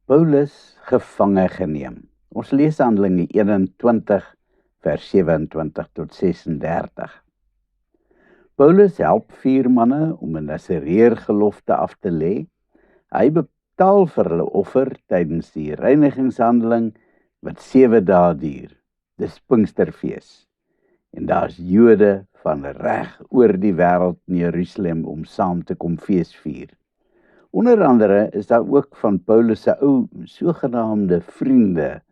Paulus gevange geneem. Ons lees Handelinge 21 vers 27 tot 36. Paulus help 4 manne om 'n Nasareërgelofte af te lê. Hy betaal vir hulle offer tydens die reinigingshandeling wat 7 dae duur. Dis Pinksterfees. En daar's Jode van reg oor die wêreld in Jerusalem om saam te kom feesvier. Onder andere is daar ook van Paulus se ou sogenaamde vriende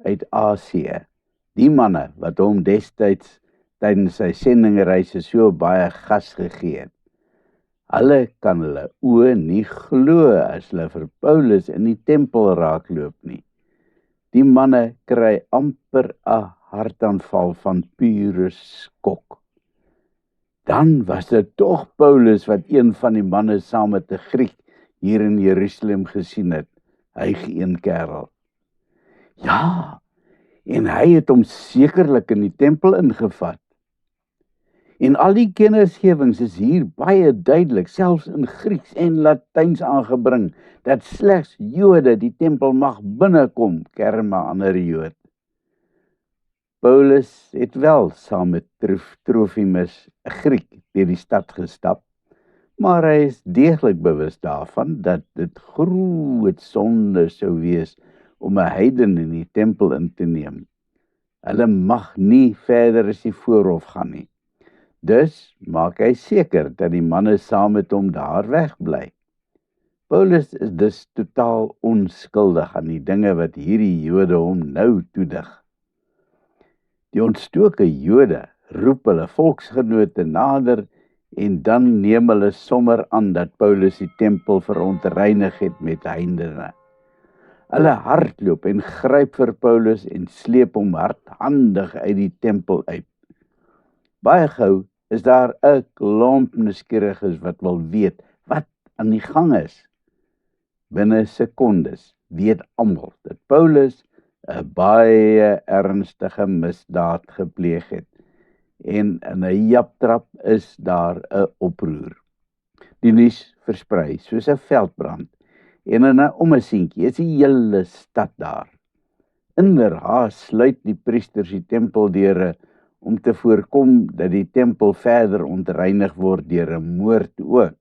uit Asië. Die manne wat hom destyds tydens sy sendingreise so baie gas gegee het. Hulle kan hulle oë nie glo as hulle vir Paulus in die tempel raakloop nie. Die manne kry amper 'n hartaanval van pure skok. Dan was dit tog Paulus wat een van die manne saam met 'n Griek hier in Jerusalem gesien het. Hy een kerel. Ja, en hy het hom sekerlik in die tempel ingevat. En al die kennisgewings is hier baie duidelik, selfs in Grieks en Latyns aangebring, dat slegs Jode die tempel mag binnekom, kerm 'n ander Jood. Paulus het wel saam met Trofimus, 'n Griek, deur die stad gestap, maar hy is deeglik bewus daarvan dat dit groot sonde sou wees om 'n heiden in die tempel in te neem. Hulle mag nie verder as die voorhof gaan nie. Dus maak hy seker dat die manne saam met hom daar wegbly. Paulus is dus totaal onskuldig aan die dinge wat hierdie Jode hom nou toedig. Die ontstoke Jode roep hulle volksgenote nader en dan neem hulle sommer aan dat Paulus die tempel verontreinig het met heidene. Hulle hardloop en gryp vir Paulus en sleep hom hardhandig uit die tempel uit. Baie gou is daar 'n klomp nuuskieriges wat wil weet wat aan die gang is. Binne sekondes weet almal dat Paulus 'n baie ernstige misdaad gepleeg het. En in 'n japtrap is daar 'n oproer. Die nuus versprei soos 'n veldbrand. En in 'n ommesientjie is die hele stad daar. Inderhaas sluit die priesters die tempeldeure om te voorkom dat die tempel verder ontreinig word deur 'n moord ook.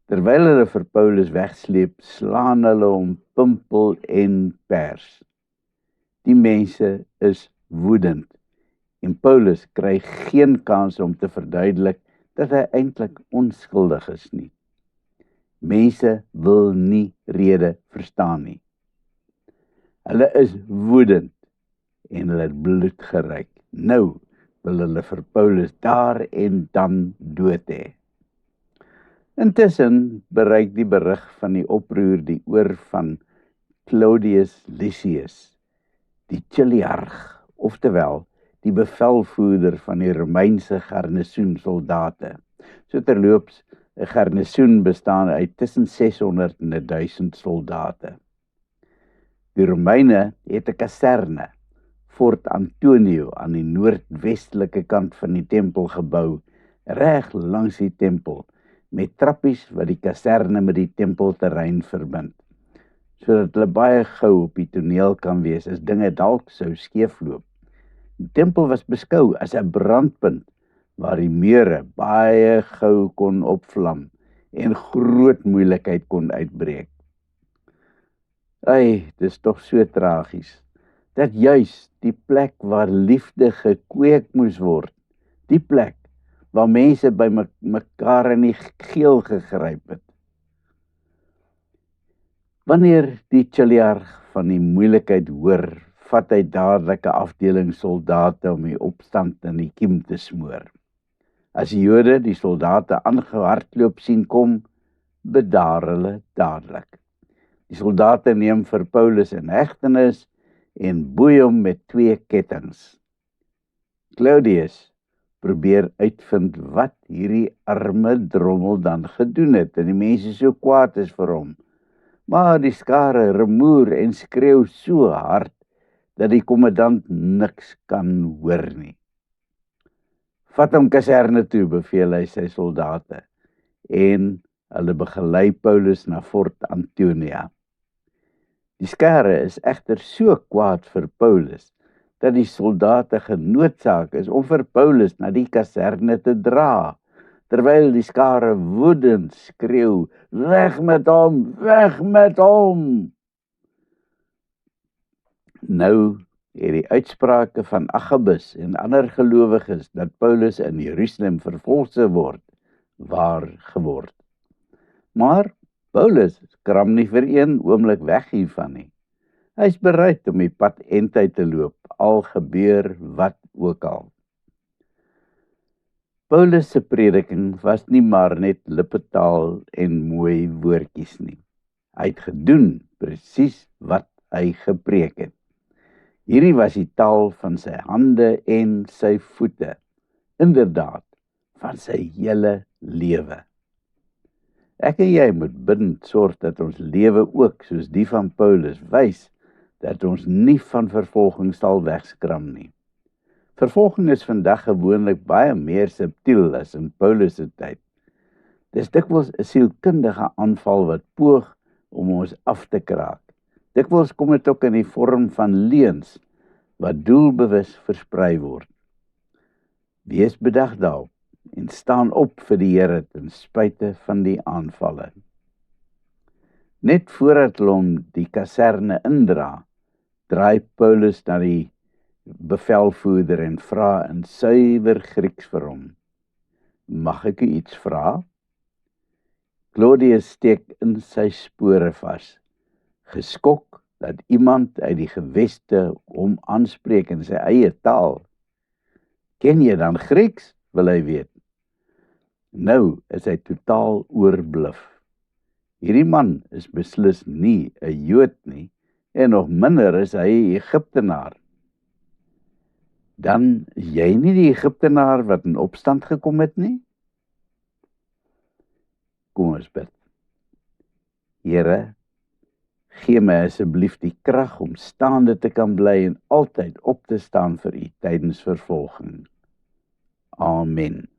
Terwyl hulle vir Paulus wegsleep, slaan hulle hom pimpel en pers. Die mense is woedend en Paulus kry geen kans om te verduidelik dat hy eintlik onskuldig is nie. Mense wil nie rede verstaan nie. Hulle is woedend en hulle het bloed geryk. Nou wil hulle vir Paulus daar en dan dood hê. Intussen bereik die berig van die oproer die oor van Claudius Lysias, die chiliarch, oftewel die bevelvoerder van die Romeinse garnisoensoldate. So terloops, 'n garnisoen bestaan uit tussen 600 en 1000 soldate. Die Romeine het 'n kaserne, Fort Antonio, aan die noordwestelike kant van die tempel gebou, reg langs die tempel, met trappies wat die kaserne met die tempelterrein verbind, sodat hulle baie gou op die toneel kan wees as dinge dalk sou skeefloop. Die tempel was beskou as 'n brandpunt waar die mure baie gou kon opvlam en groot moeilikheid kon uitbreek. Dis tog so tragies, dat juis die plek waar liefde gekweek moes word, die plek waar mense by mekaar in die geel gegryp het. Wanneer die chiliarch van die moeilikheid hoor, vat hy dadelik 'n afdeling soldate om die opstand in die kiem te smoor. As die Jode die soldate aangehardloop sien kom, bedaar hulle dadelik. Die soldate neem vir Paulus in hegtenis en boei hom met 2 kettinge. Claudius probeer uitvind wat hierdie arme drommel dan gedoen het en die mense so kwaad is vir hom. Maar die skare rumoer en skreeu so hard dat die kommandant niks kan hoor nie. Vat hom kaserne toe, beveel hy sy soldate, en hulle begelei Paulus na Fort Antonia. Die skare is egter so kwaad vir Paulus, dat die soldate genoodsaak is om vir Paulus na die kaserne te dra, terwyl die skare woedend skreeu, weg met hom, weg met hom! Nou het die uitsprake van Agabus en ander gelowiges dat Paulus in Jerusalem vervolg sou word, waar geword. Maar Paulus kram nie vir een oomblik weg hiervan nie. Hy is bereid om die pad eindtyd te loop, al gebeur wat ook al. Paulus se prediking was nie maar net lippetaal en mooi woordjies nie. Hy het gedoen presies wat hy gepreek het. Hierdie was die taal van sy hande en sy voete, inderdaad, van sy hele lewe. Ek en jy moet bidend sorg dat ons lewe ook, soos die van Paulus, wys dat ons nie van vervolging sal wegskram nie. Vervolging is vandag gewoonlik baie meer subtiel as in Paulus se tyd. Dis dikwels 'n sielkundige aanval wat poog om ons af te kraak. Dikwels kom dit ook in die vorm van leuns wat doelbewus versprei word. Wees bedag daarop en staan op vir die Here ten spyte van die aanvalle. Net voordat hulle hom die kaserne indra, draai Paulus na die bevelvoerder en vra in suiwer Grieks vir hom: mag ek u iets vra? Claudius steek in sy spore vas, geskok dat iemand uit die geweste hom aanspreek in sy eie taal. Ken jy dan Grieks, wil hy weet. Nou is hy totaal oorbluf. Hierdie man is beslis nie 'n Jood nie, en nog minder is hy 'n Egiptenaar. Dan is jy nie die Egiptenaar wat in opstand gekom het nie? Kom ons bid. Here, gee my asseblief die krag om staande te kan bly en altyd op te staan vir U tydens vervolging. Amen.